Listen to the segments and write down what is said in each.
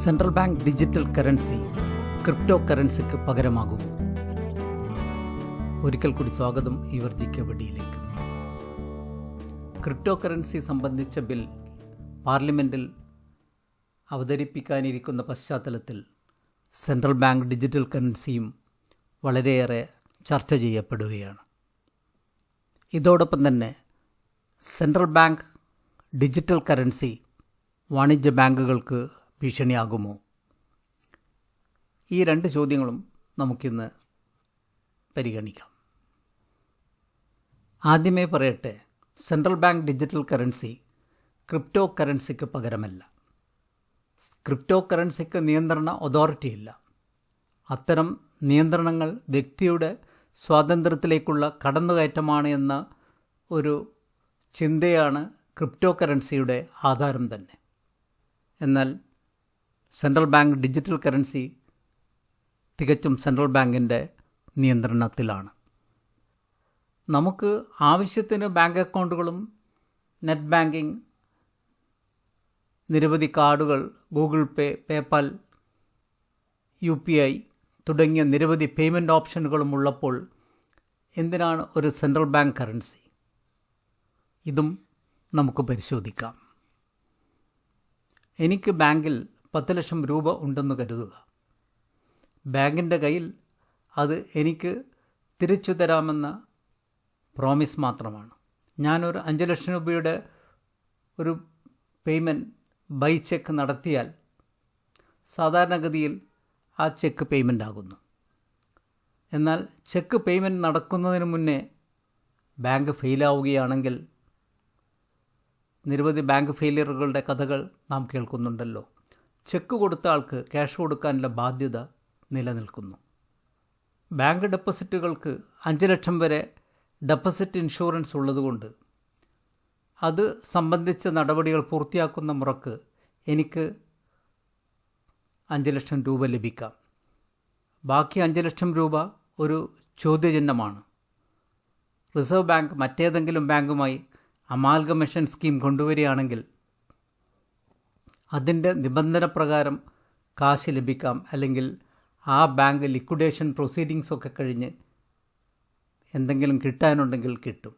Central bank digital currency crypto കറൻസിക്ക് പകരമാകുമോ? ഒരിക്കൽ കൂടി സ്വാഗതം ഇവർജിക്ക് വടിയിലേക്ക്. ക്രിപ്റ്റോ കറൻസി സംബന്ധിച്ച ബിൽ പാർലമെൻറ്റിൽ അവതരിപ്പിക്കാനിരിക്കുന്ന പശ്ചാത്തലത്തിൽ സെൻട്രൽ ബാങ്ക് ഡിജിറ്റൽ കറൻസിയും വളരെയേറെ ചർച്ച ചെയ്യപ്പെടുകയാണ്. ഇതോടൊപ്പം തന്നെ സെൻട്രൽ ബാങ്ക് ഡിജിറ്റൽ കറൻസി വാണിജ്യ ബാങ്കുകൾക്ക് ഭീഷണിയാകുമോ? ഈ രണ്ട് ചോദ്യങ്ങളും നമുക്കിന്ന് പരിഗണിക്കാം. ആദ്യമേ പറയട്ടെ, central bank digital currency crypto കറൻസിക്ക് പകരമല്ല. ക്രിപ്റ്റോ കറൻസിക്ക് നിയന്ത്രണ അതോറിറ്റിയില്ല. അത്തരം നിയന്ത്രണങ്ങൾ വ്യക്തിയുടെ സ്വാതന്ത്ര്യത്തിലേക്കുള്ള കടന്നുകയറ്റമാണ് എന്ന ഒരു ചിന്തയാണ് ക്രിപ്റ്റോ കറൻസിയുടെ ആധാരം തന്നെ. എന്നാൽ സെൻട്രൽ ബാങ്ക് ഡിജിറ്റൽ കറൻസി തികച്ചും സെൻട്രൽ ബാങ്കിൻ്റെ നിയന്ത്രണത്തിലാണ്. നമുക്ക് ആവശ്യത്തിന് ബാങ്ക് അക്കൗണ്ടുകളും നെറ്റ് ബാങ്കിങ്, നിരവധി കാർഡുകൾ, ഗൂഗിൾ പേ, പേപാൽ, UPI തുടങ്ങിയ നിരവധി പേയ്മെൻറ്റ് ഓപ്ഷനുകളും ഉള്ളപ്പോൾ എന്തിനാണ് ഒരു സെൻട്രൽ ബാങ്ക് കറൻസി? ഇതും നമുക്ക് പരിശോധിക്കാം. എനിക്ക് ബാങ്കിൽ 10 ലക്ഷം രൂപ ഉണ്ടെന്ന് കരുതുക. ബാങ്കിൻ്റെ കയ്യിൽ അത് എനിക്ക് തിരിച്ചു തരാമെന്ന പ്രോമിസ് മാത്രമാണ്. ഞാനൊരു 5 ലക്ഷം രൂപയുടെ ഒരു പേയ്മെൻറ്റ് ബൈ ചെക്ക് നടത്തിയാൽ സാധാരണഗതിയിൽ ആ ചെക്ക് പേയ്മെൻ്റ് ആകുന്നു. എന്നാൽ ചെക്ക് പേയ്മെൻറ്റ് നടക്കുന്നതിന് മുന്നേ ബാങ്ക് ഫെയിലാവുകയാണെങ്കിൽ നിരവധി ബാങ്ക് ഫെയിലിയറുകളുടെ കഥകൾ നാം കേൾക്കുന്നുണ്ടല്ലോ. ചെക്ക് കൊടുത്ത ആൾക്ക് ക്യാഷ് കൊടുക്കാനുള്ള ബാധ്യത നിലനിൽക്കുന്നു. ബാങ്ക് ഡെപ്പോസിറ്റുകൾക്ക് 5 ലക്ഷം വരെ ഡെപ്പോസിറ്റ് ഇൻഷുറൻസ് ഉള്ളതുകൊണ്ട് അത് സംബന്ധിച്ച നടപടികൾ പൂർത്തിയാക്കുന്ന മുറക്ക് എനിക്ക് 5 ലക്ഷം രൂപ ലഭിക്കാം. ബാക്കി 5 ലക്ഷം രൂപ ഒരു ചോദ്യചിഹ്നമാണ്. റിസർവ് ബാങ്ക് മറ്റേതെങ്കിലും ബാങ്കുമായി അമാൽഗമേഷൻ സ്കീം കൊണ്ടുവരികയാണെങ്കിൽ അതിൻ്റെ നിബന്ധന പ്രകാരം കാശ് ലഭിക്കാം. അല്ലെങ്കിൽ ആ ബാങ്ക് ലിക്വിഡേഷൻ പ്രൊസീഡിങ്സൊക്കെ കഴിഞ്ഞ് എന്തെങ്കിലും കിട്ടാനുണ്ടെങ്കിൽ കിട്ടും.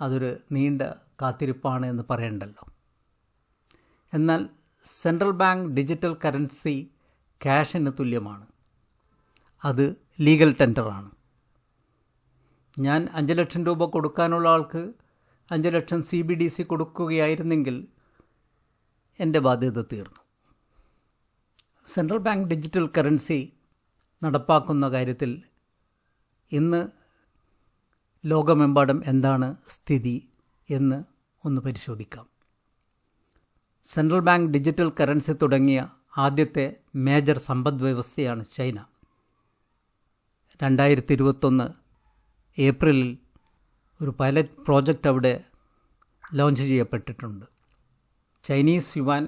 അതൊരു നീണ്ട കാത്തിരിപ്പാണ് എന്ന് പറയണ്ടല്ലോ. എന്നാൽ സെൻട്രൽ ബാങ്ക് ഡിജിറ്റൽ കറൻസി ക്യാഷിന് തുല്യമാണ്. അത് ലീഗൽ ടെൻഡറാണ്. ഞാൻ 5 ലക്ഷം രൂപ കൊടുക്കാനുള്ള ആൾക്ക് 5 ലക്ഷം CBDC കൊടുക്കുകയായിരുന്നെങ്കിൽ എൻ്റെ ബാധ്യത തീർന്നു. സെൻട്രൽ ബാങ്ക് ഡിജിറ്റൽ കറൻസി നടപ്പാക്കുന്ന കാര്യത്തിൽ ഇന്ന് ലോകമെമ്പാടും എന്താണ് സ്ഥിതി എന്ന് ഒന്ന് പരിശോധിക്കാം. സെൻട്രൽ ബാങ്ക് ഡിജിറ്റൽ കറൻസി തുടങ്ങിയ ആദ്യത്തെ മേജർ സമ്പദ് വ്യവസ്ഥയാണ് ചൈന. 2021 ഏപ്രിലിൽ ഒരു പൈലറ്റ് പ്രോജക്റ്റ് അവിടെ ലോഞ്ച് ചെയ്യപ്പെട്ടിട്ടുണ്ട്. ചൈനീസ് യുവാൻ,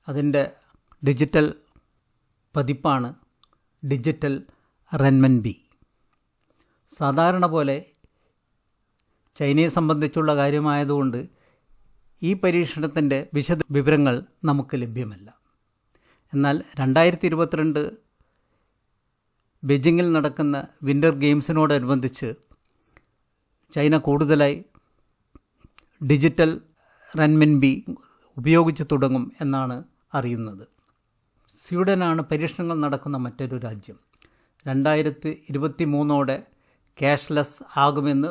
അതിൻ്റെ ഡിജിറ്റൽ പതിപ്പാണ് ഡിജിറ്റൽ റെൻമിൻബി. സാധാരണ പോലെ ചൈനയെ സംബന്ധിച്ചുള്ള കാര്യമായതുകൊണ്ട് ഈ പരീക്ഷണത്തിൻ്റെ വിശദ വിവരങ്ങൾ നമുക്ക് ലഭ്യമല്ല. എന്നാൽ 2022 ബെയ്ജിങ്ങിൽ നടക്കുന്ന വിൻ്റർ ഗെയിംസിനോടനുബന്ധിച്ച് ചൈന കൂടുതലായി ഡിജിറ്റൽ റെൻമിൻബി ഉപയോഗിച്ച് തുടങ്ങും എന്നാണ് അറിയുന്നത്. സ്വീഡനാണ് പരീക്ഷണങ്ങൾ നടക്കുന്ന മറ്റൊരു രാജ്യം. 2023 ക്യാഷ്ലെസ് ആകുമെന്ന്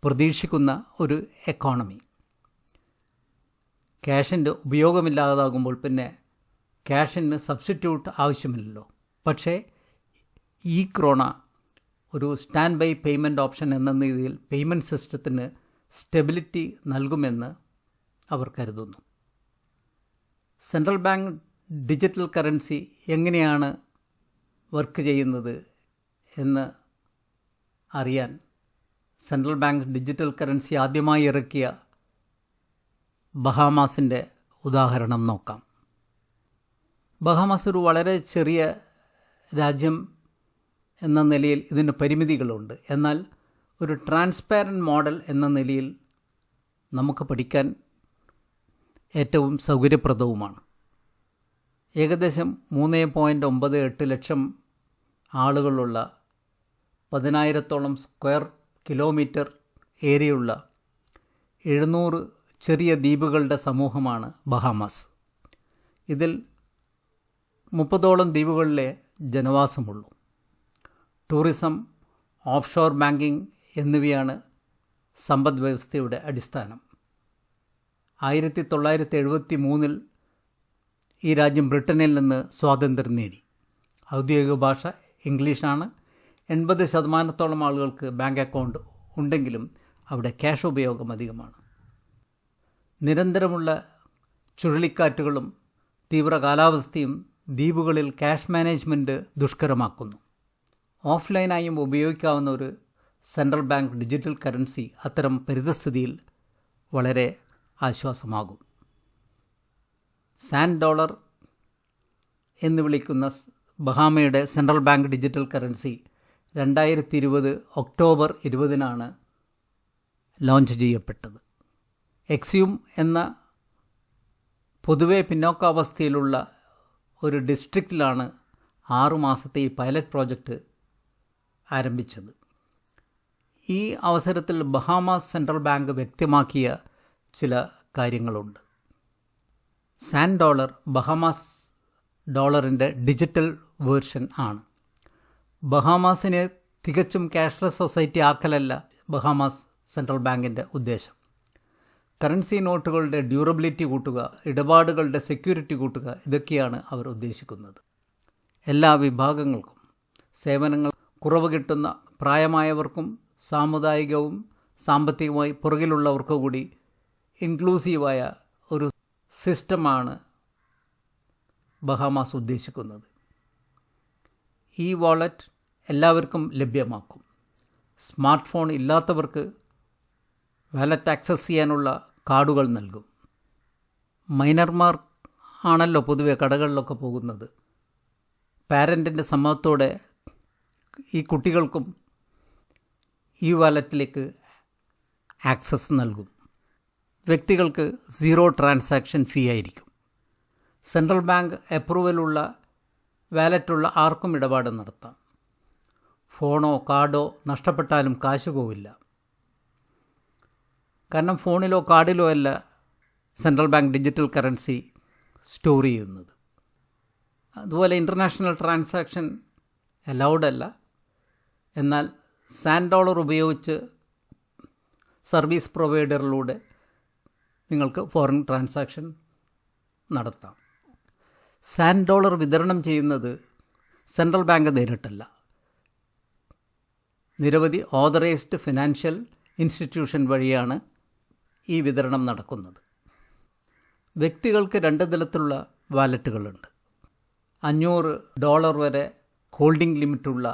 പ്രതീക്ഷിക്കുന്ന ഒരു എക്കോണമി. ക്യാഷിൻ്റെ ഉപയോഗമില്ലാതാകുമ്പോൾ പിന്നെ ക്യാഷിന് സബ്സ്റ്റിറ്റ്യൂട്ട് ആവശ്യമില്ലല്ലോ. പക്ഷേ ഈ ക്രോണ ഒരു സ്റ്റാൻഡ് ബൈ പേയ്മെൻറ്റ് ഓപ്ഷൻ എന്ന രീതിയിൽ പേയ്മെൻറ്റ് സിസ്റ്റത്തിന് സ്റ്റെബിലിറ്റി നൽകുമെന്ന് അവർ കരുതുന്നു. സെൻട്രൽ ബാങ്ക് ഡിജിറ്റൽ കറൻസി എങ്ങനെയാണ് വർക്ക് ചെയ്യുന്നത് എന്ന് അറിയാൻ സെൻട്രൽ ബാങ്ക് ഡിജിറ്റൽ കറൻസി ആദ്യമായി ഇറക്കിയ ബഹാമാസിൻ്റെ ഉദാഹരണം നോക്കാം. ബഹാമാസ് ഒരു വളരെ ചെറിയ രാജ്യം എന്ന നിലയിൽ ഇതിന് പരിമിതികളുണ്ട്. എന്നാൽ ഒരു ട്രാൻസ്പാരൻറ്റ് മോഡൽ എന്ന നിലയിൽ നമുക്ക് പഠിക്കാൻ ഏറ്റവും സൗകര്യപ്രദവുമാണ്. ഏകദേശം 3.98 ലക്ഷം ആളുകളുള്ള 10,000-ഓളം സ്ക്വയർ കിലോമീറ്റർ ഏരിയയുള്ള 700 ചെറിയ ദ്വീപുകളുടെ സമൂഹമാണ് ബഹാമാസ്. ഇതിൽ 30ഓളം ദ്വീപുകളിലെ ജനവാസമുള്ളൂ. ടൂറിസം, ഓഫ്ഷോർ ബാങ്കിംഗ് എന്നിവയാണ് സമ്പദ് വ്യവസ്ഥയുടെ അടിസ്ഥാനം. 1973 ഈ രാജ്യം ബ്രിട്ടനിൽ നിന്ന് സ്വാതന്ത്ര്യം നേടി. ഔദ്യോഗിക ഭാഷ ഇംഗ്ലീഷാണ്. 80% ആളുകൾക്ക് ബാങ്ക് അക്കൗണ്ട് ഉണ്ടെങ്കിലും അവിടെ ക്യാഷ് ഉപയോഗം അധികമാണ്. നിരന്തരമുള്ള ചുഴലിക്കാറ്റുകളും തീവ്ര കാലാവസ്ഥയും ദ്വീപുകളിൽ ക്യാഷ് മാനേജ്മെൻറ്റ് ദുഷ്കരമാക്കുന്നു. ഓഫ്ലൈനായും ഉപയോഗിക്കാവുന്ന ഒരു സെൻട്രൽ ബാങ്ക് ഡിജിറ്റൽ കറൻസി അത്തരം പരിതസ്ഥിതിയിൽ വളരെ ആശ്വാസമാകും. സാൻഡ് ഡോളർ എന്ന് വിളിക്കുന്ന ബഹാമയുടെ central bank digital currency 2020 October 20 launch ചെയ്യപ്പെട്ടത്. എക്സ്യൂം എന്ന പൊതുവെ പിന്നോക്കാവസ്ഥയിലുള്ള ഒരു ഡിസ്ട്രിക്റ്റിലാണ് 6 മാസത്തെ ഈ പൈലറ്റ് പ്രോജക്റ്റ് ആരംഭിച്ചത്. ഈ അവസരത്തിൽ ബഹാമാസ് സെൻട്രൽ ബാങ്ക് വ്യക്തമാക്കിയ ചില കാര്യങ്ങളുണ്ട്. സാൻഡ് ഡോളർ ബഹാമാസ് ഡോളറിൻ്റെ ഡിജിറ്റൽ വേർഷൻ ആണ്. ബഹാമാസിനെ തികച്ചും ക്യാഷ്ലെസ് സൊസൈറ്റി ആക്കലല്ല ബഹാമാസ് സെൻട്രൽ ബാങ്കിൻ്റെ ഉദ്ദേശം. കറൻസി നോട്ടുകളുടെ ഡ്യൂറബിലിറ്റി കൂട്ടുക, ഇടപാടുകളുടെ സെക്യൂരിറ്റി കൂട്ടുക, ഇതൊക്കെയാണ് അവർ ഉദ്ദേശിക്കുന്നത്. എല്ലാ വിഭാഗങ്ങൾക്കും സേവനങ്ങൾ കുറവ് കിട്ടുന്ന പ്രായമായവർക്കും സാമുദായികവും സാമ്പത്തികമായി പുറകിലുള്ളവർക്കു കൂടി ഇൻക്ലൂസീവായ ഒരു സിസ്റ്റമാണ് ബഹാമാസ് ഉദ്ദേശിക്കുന്നത്. ഈ വാലറ്റ് എല്ലാവർക്കും ലഭ്യമാക്കും. സ്മാർട്ട് ഫോൺ ഇല്ലാത്തവർക്ക് വാലറ്റ് ആക്സസ് ചെയ്യാനുള്ള കാർഡുകൾ നൽകും. മൈനർമാർ ആണല്ലോ പൊതുവെ കടകളിലൊക്കെ പോകുന്നത്. പാരൻറ്റിൻ്റെ സമ്മതത്തോടെ ഈ കുട്ടികൾക്കും ഈ വാലറ്റിലേക്ക് ആക്സസ് നൽകും. വ്യക്തികൾക്ക് 0 ട്രാൻസാക്ഷൻ ഫീ ആയിരിക്കും. സെൻട്രൽ ബാങ്ക് അപ്രൂവലുള്ള വാലറ്റുള്ള ആർക്കും ഇടപാട് നടത്താം. ഫോണോ കാർഡോ നഷ്ടപ്പെട്ടാലും കാശ് പോവില്ല. കാരണം ഫോണിലോ കാർഡിലോ അല്ല central bank digital currency store ചെയ്യുന്നത്. അതുപോലെ ഇൻ്റർനാഷണൽ ട്രാൻസാക്ഷൻ അലൗഡ് അല്ല. എന്നാൽ സാൻഡ് ഡോളർ ഉപയോഗിച്ച് സർവീസ് പ്രൊവൈഡറിലൂടെ നിങ്ങൾക്ക് ഫോറിൻ ട്രാൻസാക്ഷൻ നടത്താം. സാൻഡ് ഡോളർ വിതരണം ചെയ്യുന്നത് സെൻട്രൽ ബാങ്ക് നേരിട്ടല്ല. നിരവധി ഓതറൈസ്ഡ് ഫിനാൻഷ്യൽ ഇൻസ്റ്റിറ്റ്യൂഷൻ വഴിയാണ് ഈ വിതരണം നടക്കുന്നത്. വ്യക്തികൾക്ക് 2 തരത്തിലുള്ള വാലറ്റുകളുണ്ട്. $500 വരെ ഹോൾഡിംഗ് ലിമിറ്റുള്ള,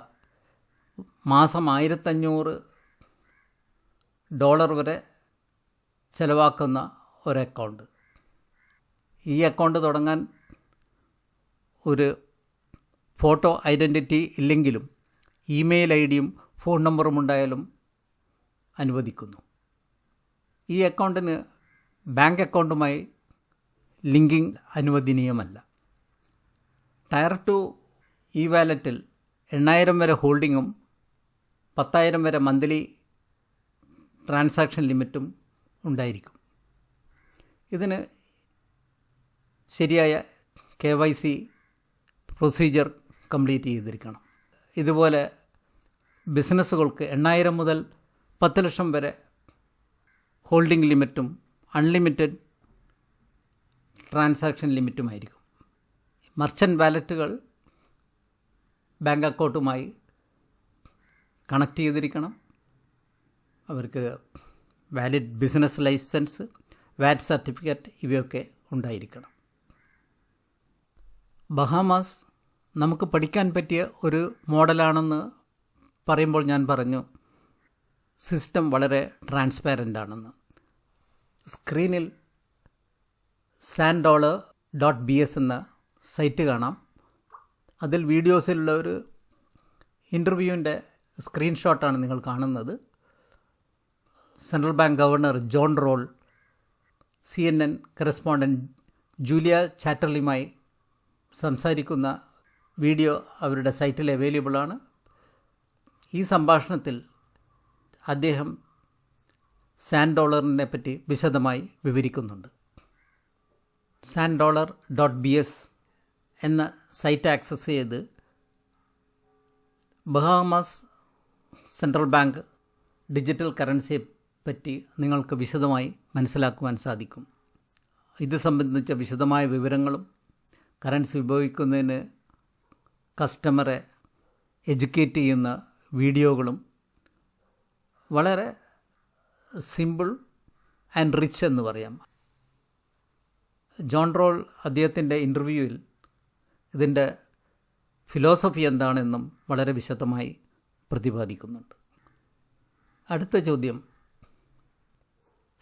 മാസം $1,500 വരെ ചിലവാക്കുന്ന ഒരു അക്കൗണ്ട്. ഈ അക്കൗണ്ട് തുടങ്ങാൻ ഒരു ഫോട്ടോ ഐഡൻറ്റിറ്റി ഇല്ലെങ്കിലും ഇമെയിൽ ഐഡിയും ഫോൺ നമ്പറും ഉണ്ടായാലും അനുവദിക്കുന്നു. ഈ അക്കൗണ്ടിന് ബാങ്ക് അക്കൗണ്ടുമായി ലിങ്കിങ് അനുവദനീയമല്ല. ടയർ 2 ഈ വാലറ്റിൽ 8,000 വരെ ഹോൾഡിങ്ങും 10,000 വരെ മന്ത്ലി ട്രാൻസാക്ഷൻ ലിമിറ്റും ഉണ്ടായിരിക്കും. ഇതിന് ശരിയായ KYC പ്രൊസീജിയർ കംപ്ലീറ്റ് ചെയ്തിരിക്കണം. ഇതുപോലെ ബിസിനസ്സുകൾക്ക് 8,000 മുതൽ 10 ലക്ഷം വരെ ഹോൾഡിംഗ് ലിമിറ്റും അൺലിമിറ്റഡ് ട്രാൻസാക്ഷൻ ലിമിറ്റുമായിരിക്കും. മർച്ചൻ്റ് വാലറ്റുകൾ ബാങ്ക് അക്കൗണ്ടുമായി കണക്ട് ചെയ്തിരിക്കണം. അവർക്ക് വാലിഡ് ബിസിനസ് ലൈസൻസ്, വാറ്റ് സർട്ടിഫിക്കറ്റ് ഇവയൊക്കെ ഉണ്ടായിരിക്കണം. ബഹാമാസ് നമുക്ക് പഠിക്കാൻ പറ്റിയ ഒരു മോഡലാണെന്ന് പറയുമ്പോൾ ഞാൻ പറഞ്ഞു സിസ്റ്റം വളരെ ട്രാൻസ്പാരൻ്റ് ആണെന്ന്. സ്ക്രീനിൽ sandollar.bs എന്ന സൈറ്റ് കാണാം. അതിൽ വീഡിയോസിലുള്ള ഒരു ഇൻ്റർവ്യൂവിൻ്റെ സ്ക്രീൻഷോട്ടാണ് നിങ്ങൾ കാണുന്നത്. Central bank governor John Rolle CNN correspondent Julia ചാറ്റർലിയുമായി സംസാരിക്കുന്ന വീഡിയോ അവരുടെ സൈറ്റിൽ അവൈലബിളാണ്. ഈ സംഭാഷണത്തിൽ അദ്ദേഹം സാൻഡ് ഡോളറിനെ പറ്റി വിശദമായി വിവരിക്കുന്നുണ്ട്. sanddollar.bs എന്ന സൈറ്റ് ആക്സസ് ചെയ്ത് ബഹാമാസ് സെൻട്രൽ ബാങ്ക് ഡിജിറ്റൽ കറൻസിയെ പറ്റി നിങ്ങൾക്ക് വിശദമായി മനസ്സിലാക്കുവാൻ സാധിക്കും. ഇത് സംബന്ധിച്ച വിശദമായ വിവരങ്ങളും കറൻസി ഉപയോഗിക്കുന്നതിന് കസ്റ്റമറെ എഡ്യൂക്കേറ്റ് ചെയ്യുന്ന വീഡിയോകളും വളരെ സിമ്പിൾ ആൻഡ് റിച്ച് എന്ന് പറയാം. ജോൺ റോൾ അദ്ദേഹത്തിൻ്റെ ഇൻ്റർവ്യൂവിൽ ഇതിൻ്റെ ഫിലോസഫി എന്താണെന്നും വളരെ വിശദമായി പ്രതിപാദിക്കുന്നുണ്ട്. അടുത്ത ചോദ്യം,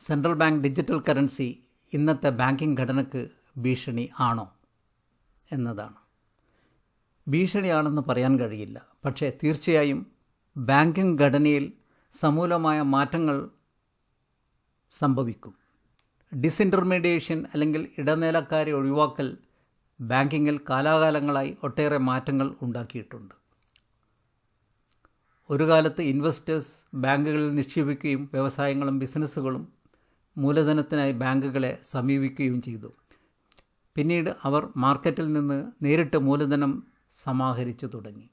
സെൻട്രൽ ബാങ്ക് ഡിജിറ്റൽ കറൻസി ഇന്നത്തെ ബാങ്കിംഗ് ഘടനയ്ക്ക് ഭീഷണി ആണോ എന്നതാണ്. ഭീഷണിയാണെന്ന് പറയാൻ കഴിയില്ല. പക്ഷേ തീർച്ചയായും ബാങ്കിംഗ് ഘടനയിൽ സമൂലമായ മാറ്റങ്ങൾ സംഭവിക്കും. ഡിസിൻറ്റർമീഡിയേഷൻ അല്ലെങ്കിൽ ഇടനിലക്കാരെ ഒഴിവാക്കൽ ബാങ്കിങ്ങിൽ കാലാകാലങ്ങളായി ഒട്ടേറെ മാറ്റങ്ങൾ ഉണ്ടാക്കിയിട്ടുണ്ട്. ഒരു കാലത്ത് ഇൻവെസ്റ്റേഴ്സ് ബാങ്കുകളിൽ നിക്ഷേപിക്കുകയും വ്യവസായങ്ങളും ബിസിനസ്സുകളും മൂലധനത്തിനായി ബാങ്കുകളെ സമീപിക്കുകയും ചെയ്തു. പിന്നീട് അവർ മാർക്കറ്റിൽ നിന്ന് നേരിട്ട് മൂലധനം സമാഹരിച്ചു തുടങ്ങി.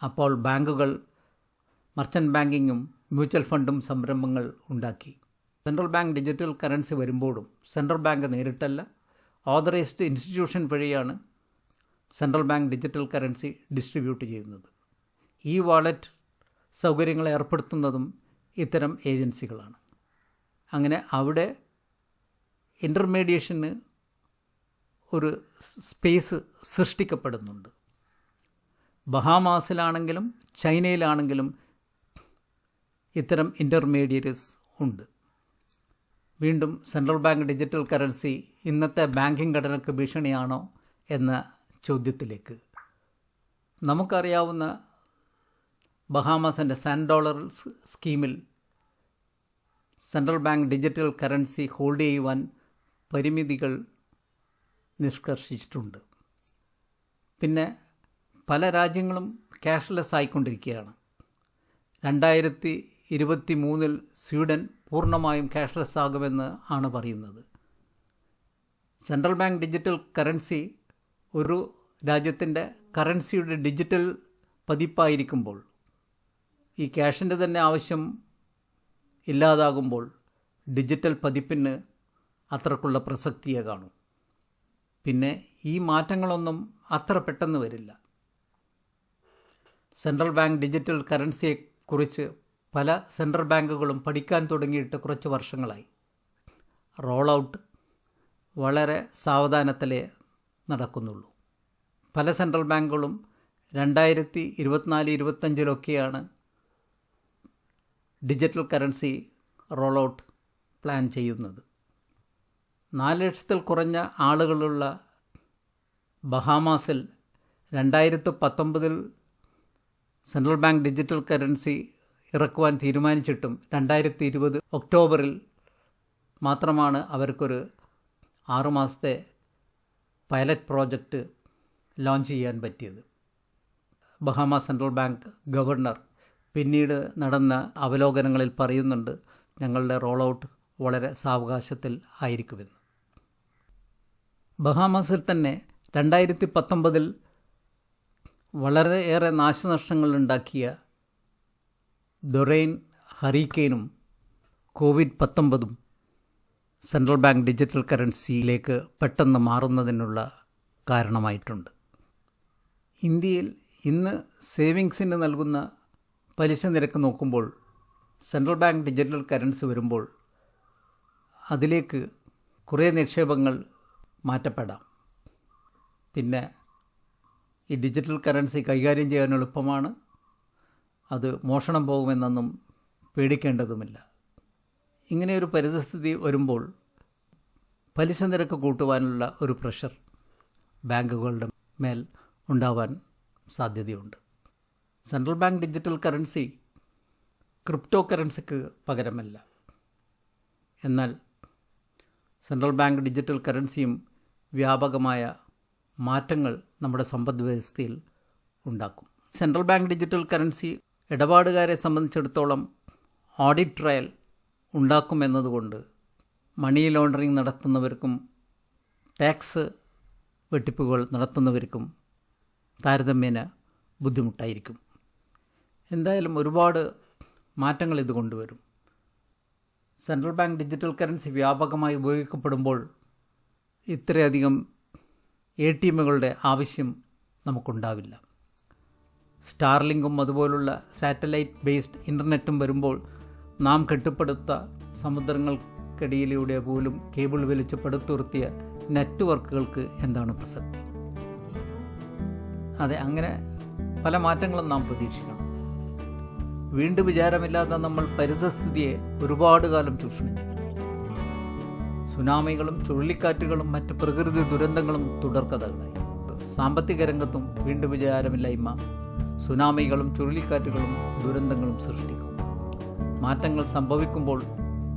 അപ്പോൾ ബാങ്കുകൾ മർച്ചൻ്റ് ബാങ്കിങ്ങും മ്യൂച്വൽ ഫണ്ടും സംരംഭങ്ങൾ ഉണ്ടാക്കി. സെൻട്രൽ ബാങ്ക് ഡിജിറ്റൽ കറൻസി വരുമ്പോഴും സെൻട്രൽ ബാങ്ക് നേരിട്ടല്ല, ഓതറൈസ്ഡ് ഇൻസ്റ്റിറ്റ്യൂഷൻ വഴിയാണ് central bank digital currency distribute ചെയ്യുന്നത്. ഈ വാളറ്റ് സൗകര്യങ്ങൾ ഏർപ്പെടുത്തുന്നതും ഇത്തരം ഏജൻസികളാണ്. അങ്ങനെ അവിടെ ഇൻ്റർമീഡിയേഷന് ഒരു സ്പേസ് സൃഷ്ടിക്കപ്പെടുന്നുണ്ട്. ബഹാമാസിലാണെങ്കിലും ചൈനയിലാണെങ്കിലും ഇത്തരം ഇൻ്റർമീഡിയറ്റ്സ് ഉണ്ട്. വീണ്ടും സെൻട്രൽ ബാങ്ക് ഡിജിറ്റൽ കറൻസി ഇന്നത്തെ ബാങ്കിംഗ് ഘടനയ്ക്ക് ഭീഷണിയാണോ എന്ന ചോദ്യത്തിലേക്ക്, നമുക്കറിയാവുന്ന ബഹാമാസിൻ്റെ സാൻഡ് ഡോളർ സ്കീമിൽ central bank digital currency hold ചെയ്യുവാൻ പരിമിതികൾ നിഷ്കർഷിച്ചിട്ടുണ്ട്. പിന്നെ പല രാജ്യങ്ങളും ക്യാഷ്ലെസ് ആയിക്കൊണ്ടിരിക്കുകയാണ്. 2023 സ്വീഡൻ പൂർണ്ണമായും ക്യാഷ്ലെസ് ആകുമെന്ന് ആണ് പറയുന്നത്. സെൻട്രൽ ബാങ്ക് ഡിജിറ്റൽ കറൻസി ഒരു രാജ്യത്തിൻ്റെ കറൻസിയുടെ ഡിജിറ്റൽ പതിപ്പായിരിക്കുമ്പോൾ, ഈ ക്യാഷിൻ്റെ തന്നെ ആവശ്യം ഇല്ലാതാകുമ്പോൾ ഡിജിറ്റൽ പതിപ്പിന് അത്രക്കുള്ള പ്രസക്തിയെ കാണും. പിന്നെ ഈ മാറ്റങ്ങളൊന്നും അത്ര പെട്ടെന്ന് വരില്ല. സെൻട്രൽ ബാങ്ക് ഡിജിറ്റൽ കറൻസിയെക്കുറിച്ച് പല സെൻട്രൽ ബാങ്കുകളും പഠിക്കാൻ തുടങ്ങിയിട്ട് കുറച്ച് വർഷങ്ങളായി. റോൾ ഔട്ട് വളരെ സാവധാനത്തിലേ നടക്കുന്നുള്ളൂ. പല സെൻട്രൽ ബാങ്കുകളും 2024-25 digital currency role out plan ചെയ്യുന്നത്. 4 ലക്ഷത്തിൽ കുറഞ്ഞ ആളുകളുള്ള ബഹാമാസിൽ 2019 സെൻട്രൽ ബാങ്ക് ഡിജിറ്റൽ കറൻസി ഇറക്കുവാൻ തീരുമാനിച്ചിട്ടും 2020 ഒക്ടോബറിൽ മാത്രമാണ് അവർക്കൊരു 6 മാസത്തെ പൈലറ്റ് പ്രോജക്റ്റ് ലോഞ്ച് ചെയ്യാൻ പറ്റിയത്. ബഹാമ സെൻട്രൽ ബാങ്ക് ഗവർണർ പിന്നീട് നടന്ന അവലോകനങ്ങളിൽ പറയുന്നുണ്ട്, ഞങ്ങളുടെ റോൾ ഔട്ട് വളരെ സാവകാശത്തിൽ ആയിരിക്കുമെന്ന്. ബഹാമാസിൽ തന്നെ 2019 വളരെയേറെ നാശനഷ്ടങ്ങളുണ്ടാക്കിയ ദൊറൈൻ ഹറിക്കെയിനും COVID-19 സെൻട്രൽ ബാങ്ക് ഡിജിറ്റൽ കറൻസിയിലേക്ക് പെട്ടെന്ന് മാറുന്നതിനുള്ള കാരണമായിട്ടുണ്ട്. ഇന്ത്യയിൽ ഇന്ന് സേവിങ്സിന് നൽകുന്ന പലിശ നിരക്ക് നോക്കുമ്പോൾ സെൻട്രൽ ബാങ്ക് ഡിജിറ്റൽ കറൻസി വരുമ്പോൾ അതിലേക്ക് കുറേ നിക്ഷേപങ്ങൾ മാറ്റപ്പെടാം. പിന്നെ ഈ ഡിജിറ്റൽ കറൻസി കൈകാര്യം ചെയ്യാൻ എളുപ്പമാണ്. അത് മോഷണം പോകുമെന്നൊന്നും പേടിക്കേണ്ടതുമില്ല. ഇങ്ങനെയൊരു പരിസ്ഥിതി വരുമ്പോൾ പലിശ നിരക്ക് കൂട്ടുവാനുള്ള ഒരു പ്രഷർ ബാങ്കുകളുടെ മേൽ ഉണ്ടാവാൻ സാധ്യതയുണ്ട്. Central bank digital currency crypto കറൻസിക്ക് പകരമല്ല. എന്നാൽ സെൻട്രൽ ബാങ്ക് ഡിജിറ്റൽ കറൻസിയും വ്യാപകമായ മാറ്റങ്ങൾ നമ്മുടെ സമ്പദ് വ്യവസ്ഥയിൽ ഉണ്ടാക്കും. സെൻട്രൽ ബാങ്ക് ഡിജിറ്റൽ കറൻസി ഇടപാടുകാരെ സംബന്ധിച്ചിടത്തോളം ഓഡിറ്റ് ട്രയൽ ഉണ്ടാക്കുമെന്നതുകൊണ്ട് മണി ലോണ്ടറിങ് നടത്തുന്നവർക്കും ടാക്സ് വെട്ടിപ്പുകൾ നടത്തുന്നവർക്കും താരതമ്യേന ബുദ്ധിമുട്ടായിരിക്കും. എന്തായാലും ഒരുപാട് മാറ്റങ്ങൾ ഇത് കൊണ്ടുവരും. സെൻട്രൽ ബാങ്ക് ഡിജിറ്റൽ കറൻസി വ്യാപകമായി ഉപയോഗിക്കപ്പെടുമ്പോൾ ഇത്രയധികം ATMകളുടെ ആവശ്യം നമുക്കുണ്ടാവില്ല. സ്റ്റാർലിങ്കും അതുപോലുള്ള സാറ്റലൈറ്റ് ബേസ്ഡ് ഇൻ്റർനെറ്റും വരുമ്പോൾ നാം കെട്ടിപ്പടുത്ത സമുദ്രങ്ങൾക്കിടയിലൂടെ പോലും കേബിൾ വലിച്ച് പടുത്തുയർത്തിയ നെറ്റ്വർക്കുകൾക്ക് എന്താണ് പ്രസക്തി? അതെ, അങ്ങനെ പല മാറ്റങ്ങളും നാം പ്രതീക്ഷിക്കണം. വീണ്ടും വിചാരമില്ലാതെ നമ്മൾ പരിസ്ഥിതിയെ ഒരുപാട് കാലം ചൂഷണം ചെയ്തു. സുനാമികളും ചുഴലിക്കാറ്റുകളും മറ്റ് പ്രകൃതി ദുരന്തങ്ങളും തുടർക്കഥകളായി. സാമ്പത്തിക രംഗത്തും വീണ്ടും വിചാരമില്ലായ്മ സുനാമികളും ചുഴലിക്കാറ്റുകളും ദുരന്തങ്ങളും സൃഷ്ടിക്കും. മാറ്റങ്ങൾ സംഭവിക്കുമ്പോൾ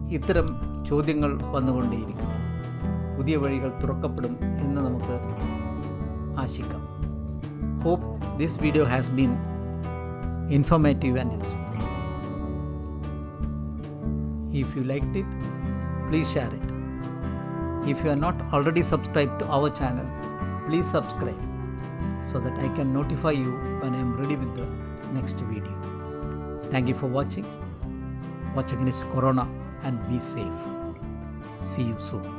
ഇത്തരം ചോദ്യങ്ങൾ വന്നുകൊണ്ടേയിരിക്കും. പുതിയ വഴികൾ തുറക്കപ്പെടും എന്ന് നമുക്ക് ആശിക്കാം. Hope this video has been informative and useful. If you liked it, please share it. If you are not already subscribed to our channel, please subscribe so that I can notify you when I am ready with the next video. Thank you for watching. Watch against Corona and be safe. See you soon.